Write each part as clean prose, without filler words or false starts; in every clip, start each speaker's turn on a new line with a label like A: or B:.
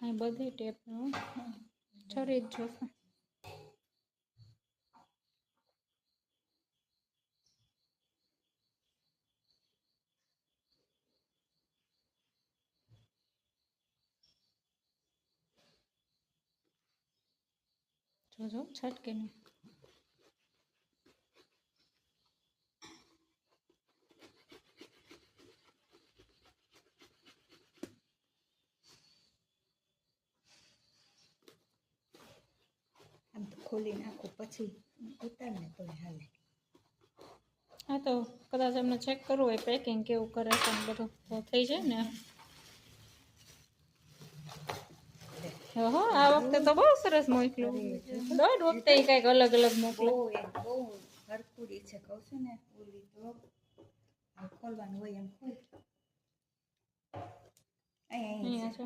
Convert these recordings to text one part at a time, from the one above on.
A: અહીં બધી ટેપનું છરી જ જોશે. જોજો છટકે નહીં.
B: આમ તો ખોલી નાખું પછી ઉતારને તો હાલે.
A: હા તો કદાચ એમને ચેક કરવું હોય પેકિંગ કેવું કરે છે ને બધું તો થઈ જાય ને. આ વખતે તો બહુ સરસ મોકલું. દર વખતે કંઈક અલગ અલગ મોકલો.
B: બહુ હરખુડી છે કહું છું ને. ઓલી તો ખોલવાનું હોય એમ ખોલ. અહીંયા છે.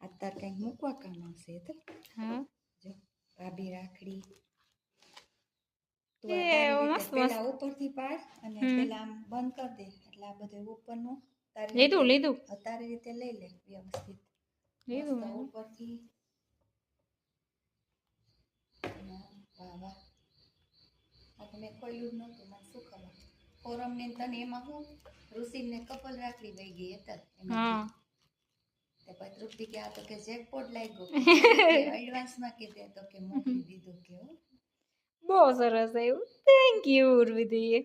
B: અત્યારે કંઈક મૂકવા કામ આવશે તો.
A: હા
B: જો ભાભી રાખડી.
A: પેલા
B: ઉપરથી પાડ અને પેલા આમ બંધ કરી દે એટલે આ બધું ઉપરનું
A: લીધું
B: તારી રીતે લઈ લે વ્યવસ્થિત.
A: લીધું
B: ઉપરથી વાહ વાહ. આ તો મેં ખોલ્યું જ નહોતું, મને શું ખબર. ફોરમ ને તને એમાં હું ઋષિને કપલ રાખડી વહી ગઈ હતા.
A: હા
B: તે પછી તૃપ્તિ કે આ તો કે જેકપોટ લાગ્યો. એડવાન્સમાં કીધે તો કે મોકલી દીધું કે
A: બહુ સરસ આવ્યું. Thank you ઉર્વિદી.